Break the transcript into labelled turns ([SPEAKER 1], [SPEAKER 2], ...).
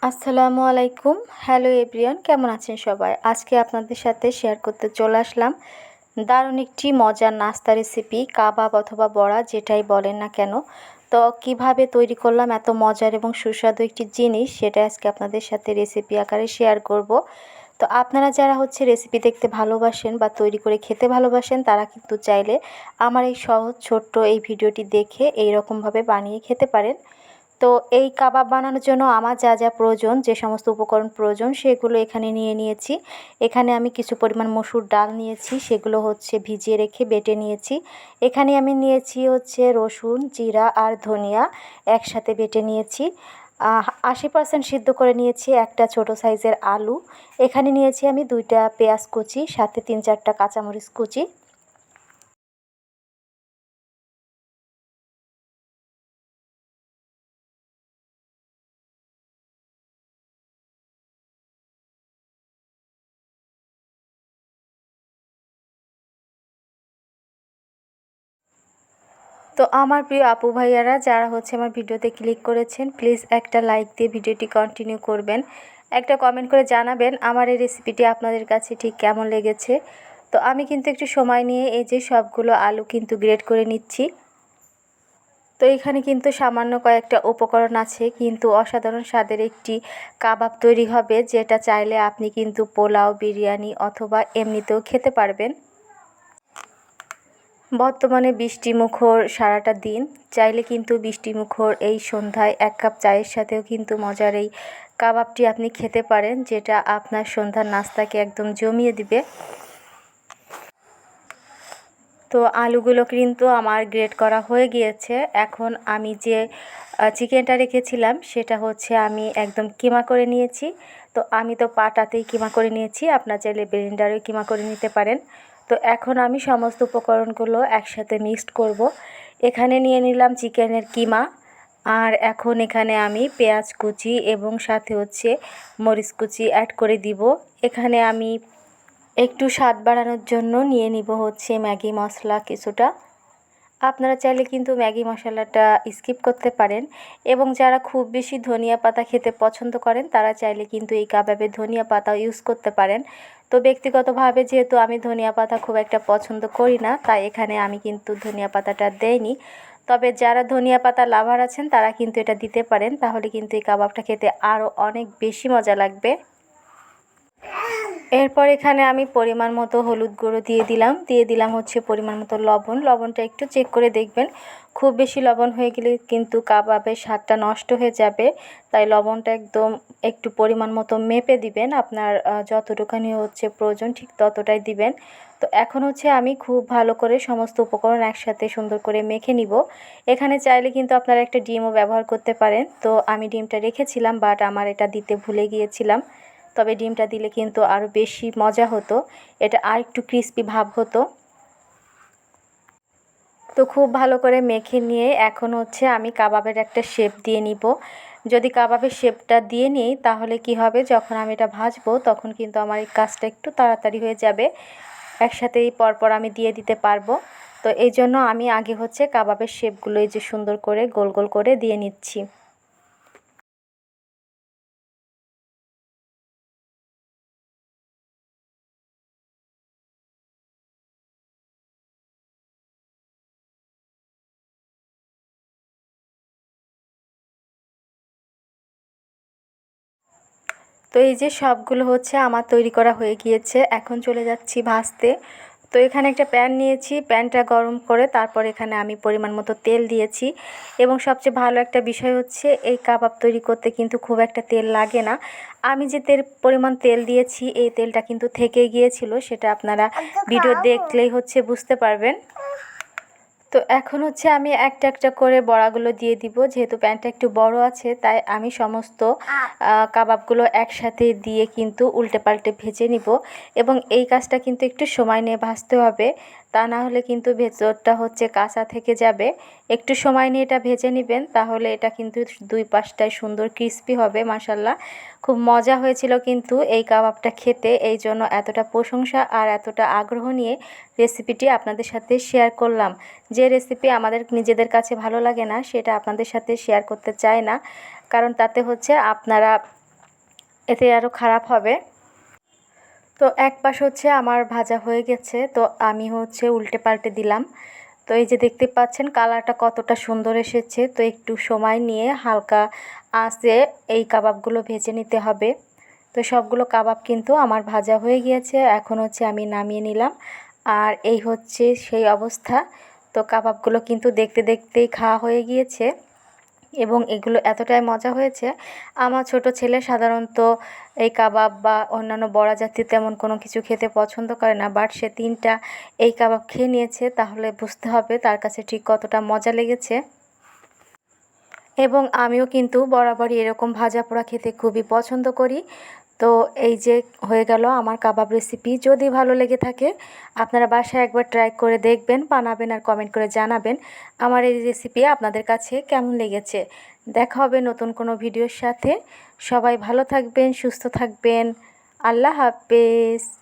[SPEAKER 1] আসসালামু আলাইকুম। Hello everyone, কেমন আছেন সবাই? আজকে আপনাদের সাথে শেয়ার করতে চলে আসলাম দারুণ একটি মজার নাস্তা রেসিপি, কাবাব অথবা বড়া যেটাই বলেন না কেন। তো কিভাবে তৈরি করলাম এত মজার এবং সুস্বাদু একটি জিনিস, সেটা আজকে আপনাদের সাথে রেসিপি আকারে শেয়ার করব। তো আপনারা যারা রেসিপি দেখতে ভালোবাসেন বা তৈরি করে খেতে ভালোবাসেন, তারা কিন্তু চাইলে আমার এই সহজ ছোট্ট এই ভিডিওটি দেখে এই রকমভাবে বানিয়ে খেতে পারেন। তো এই কাবাব বানানোর জন্য আমার যা যা প্রয়োজন, যে সমস্ত উপকরণ প্রয়োজন সেগুলো এখানে নিয়ে নিয়েছি। এখানে আমি কিছু পরিমাণ মসুর ডাল নিয়েছি, সেগুলো ভিজিয়ে রেখে বেটে নিয়েছি। এখানে আমি নিয়েছি রসুন, জিরা আর ধনিয়া একসাথে বেটে নিয়েছি। 80% সিদ্ধ করে নিয়েছি একটা ছোট সাইজের আলু। এখানে নিয়েছি আমি 2টা পেঁয়াজ কুচি, সাথে 3-4টা কাঁচামরিচ কুচি। তো আমার প্রিয় আপু ভাইয়ারা যারা আমার ভিডিওতে ক্লিক করেছেন, প্লিজ একটা লাইক দিয়ে ভিডিওটি কন্টিনিউ করবেন। একটা কমেন্ট করে জানাবেন আমার এই রেসিপিটি আপনাদের কাছে ঠিক কেমন লেগেছে। তো আমি কিন্তু একটু সময় নিয়ে এই যে সবগুলো আলু কিন্তু গ্রেট করে নিচ্ছি। তো এখানে কিন্তু সামান্য কয়েকটা উপকরণ আছে, কিন্তু অসাধারণ স্বাদের একটি কাবাব তৈরি হবে, যেটা চাইলে আপনি কিন্তু পোলাও, বিরিয়ানি অথবা এমনিতেও খেতে পারবেন। বর্তমানে বৃষ্টিমুখর সারাটা দিন, চাইলে কিন্তু বৃষ্টিমুখর এই সন্ধ্যায় 1 কাপ চায়ের সাথেও কিন্তু মজার এই কাবাবটি আপনি খেতে পারেন, যেটা আপনার সন্ধ্যার নাস্তাকে একদম জমিয়ে দিবে। তো আলুগুলো কিন্তু আমার গ্রেট করা হয়ে গিয়েছে। এখন আমি যে চিকেনটা রেখেছিলাম সেটা আমি একদম কিমা করে নিয়েছি। তো আমি তো পাটাতেই কিমা করে নিয়েছি, আপনার চাইলে ব্লেন্ডারেও কিমা করে নিতে পারেন। তো এখন আমি সমস্ত উপকরণগুলো একসাথে মিক্সড করব। এখানে নিয়ে নিলাম চিকেনের কিমা, আর এখন এখানে আমি পেঁয়াজ কুচি এবং সাথে মরিচ কুচি অ্যাড করে দিব। এখানে আমি একটু স্বাদ বাড়ানোর জন্য নিয়ে নিব ম্যাগি মশলা কিছুটা। আপনারা চাইলে কিন্তু ম্যাগি মশলাটা স্কিপ করতে পারেন, এবং যারা খুব বেশি ধনিয়া পাতা খেতে পছন্দ করেন তারা চাইলে কিন্তু এই কাবাবে ধনিয়া পাতা ইউজ করতে পারেন। তো ব্যক্তিগতভাবে যেহেতু আমি ধনিয়া পাতা খুব একটা পছন্দ করি না, তাই এখানে আমি কিন্তু ধনিয়া পাতাটা দেইনি। তবে যারা ধনিয়া পাতা লাভার আছেন তারা কিন্তু এটা দিতে পারেন, তাহলে কিন্তু এই কাবাবটা খেতে আরও অনেক বেশি মজা লাগবে। এরপর এখানে আমি পরিমাণ মতো হলুদ গুঁড়ো দিয়ে দিলাম পরিমাণ মতো লবণ। লবণটা একটু চেক করে দেখবেন, খুব বেশি লবণ হয়ে গেলে কিন্তু কাবাবের স্বাদটা নষ্ট হয়ে যাবে। তাই লবণটা একদম একটু পরিমাণ মতো মেপে দিবেন, আপনার যতটুখানি প্রয়োজন ঠিক ততটাই দিবেন। তো এখন আমি খুব ভালো করে সমস্ত উপকরণ একসাথে সুন্দর করে মেখে নিব। এখানে চাইলে কিন্তু আপনারা একটা ডিমও ব্যবহার করতে পারেন। তো আমি ডিমটা রেখেছিলাম, বাট আমার এটা দিতে ভুলে গিয়েছিলাম। তবে ডিমটা দিলে কিন্তু আরও বেশি মজা হতো, এটা আর একটু ক্রিস্পি ভাব হতো। তো খুব ভালো করে মেখে নিয়ে এখন আমি কাবাবের একটা শেপ দিয়ে নিব। যদি কাবাবের শেপটা দিয়ে নিই তাহলে কি হবে, যখন আমি এটা ভাজবো তখন কিন্তু আমার এই কাজটা একটু তাড়াতাড়ি হয়ে যাবে, একসাথেই পরপর আমি দিয়ে দিতে পারবো। তো এই জন্য আমি আগে কাবাবের শেপগুলো এই যে সুন্দর করে গোল গোল করে দিয়ে নিচ্ছি। তো এই যে সবগুলো আমার তৈরি করা হয়ে গিয়েছে, এখন চলে যাচ্ছি ভাজতে। তো এখানে একটা প্যান নিয়েছি, প্যানটা গরম করে তারপর এখানে আমি পরিমাণ মতো তেল দিয়েছি। এবং সবচেয়ে ভালো একটা বিষয় এই কাবাব তৈরি করতে কিন্তু খুব একটা তেল লাগে না। আমি যে পরিমাণ তেল দিয়েছি এই তেলটা কিন্তু থেকে গিয়েছিল, সেটা আপনারা ভিডিও দেখলেই বুঝতে পারবেন। তো এখন আমি একটা একটা করে বড়াগুলো দিয়ে দিব। যেহেতু প্যানটা একটু বড় আছে, তাই আমি সমস্ত কাবাবগুলো একসাথে দিয়ে কিন্তু উল্টে পাল্টে ভেজে নিব। এবং এই কাজটা কিন্তু একটু সময় নিয়ে ভাজতে হবে, তা না হলে কিন্তু ভেতরটা কাঁচা থেকে যাবে। একটু সময় নিয়ে এটা ভেজে নেবেন, তাহলে এটা কিন্তু দুই পাশটায় সুন্দর ক্রিস্পি হবে। মাশাল্লাহ, খুব মজা হয়েছিল কিন্তু এই কাবাবটা খেতে, এই জন্য এতটা প্রশংসা আর এতটা আগ্রহ নিয়ে রেসিপিটি আপনাদের সাথে শেয়ার করলাম। যে রেসিপি আমাদের নিজেদের কাছে ভালো লাগে না, সেটা আপনাদের সাথে শেয়ার করতে চাই না, কারণ তাতে আপনারা এতে আরও খারাপ হবে। তো এক পাশ হচ্ছে আমার ভাজা হয়ে গেছে, তো আমি হচ্ছে উল্টে পাল্টে দিলাম। তো এই যে দেখতে পাচ্ছেন কালারটা কতটা সুন্দর এসেছে। তো একটু সময় নিয়ে হালকা আঁচে এই কাবাবগুলো ভেজে নিতে হবে। তো সবগুলো কাবাব কিন্তু আমার ভাজা হয়ে গিয়েছে, এখন হচ্ছে আমি নামিয়ে নিলাম। আর এই হচ্ছে সেই অবস্থা। তো কাবাবগুলো কিন্তু দেখতে দেখতেই খাওয়া হয়ে গিয়েছে এবং এগুলো এতটাই মজা হয়েছে। আমার ছোট ছেলে সাধারণত এই কাবাব বা অন্যান্য বড়া জাতীয় তেমন কোনো কিছু খেতে পছন্দ করে না, বাট সে 3টা এই কাবাব খেয়ে নিয়েছে, তাহলে বুঝতে হবে তার কাছে ঠিক কতটা মজা লেগেছে। এবং আমিও কিন্তু বরাবরই এরকম ভাজা পোড়া খেতে খুবই পছন্দ করি। তো এই যে হয়ে গেল আমার কাবাব রেসিপি। যদি ভালো লেগে থাকে আপনারা বাসায় একবার ট্রাই করে দেখবেন, বানাবেন আর কমেন্ট করে জানাবেন আমার এই রেসিপি আপনাদের কাছে কেমন লেগেছে। দেখা হবে নতুন কোনো ভিডিওর সাথে। সবাই ভালো থাকবেন, সুস্থ থাকবেন। আল্লাহ হাফেজ।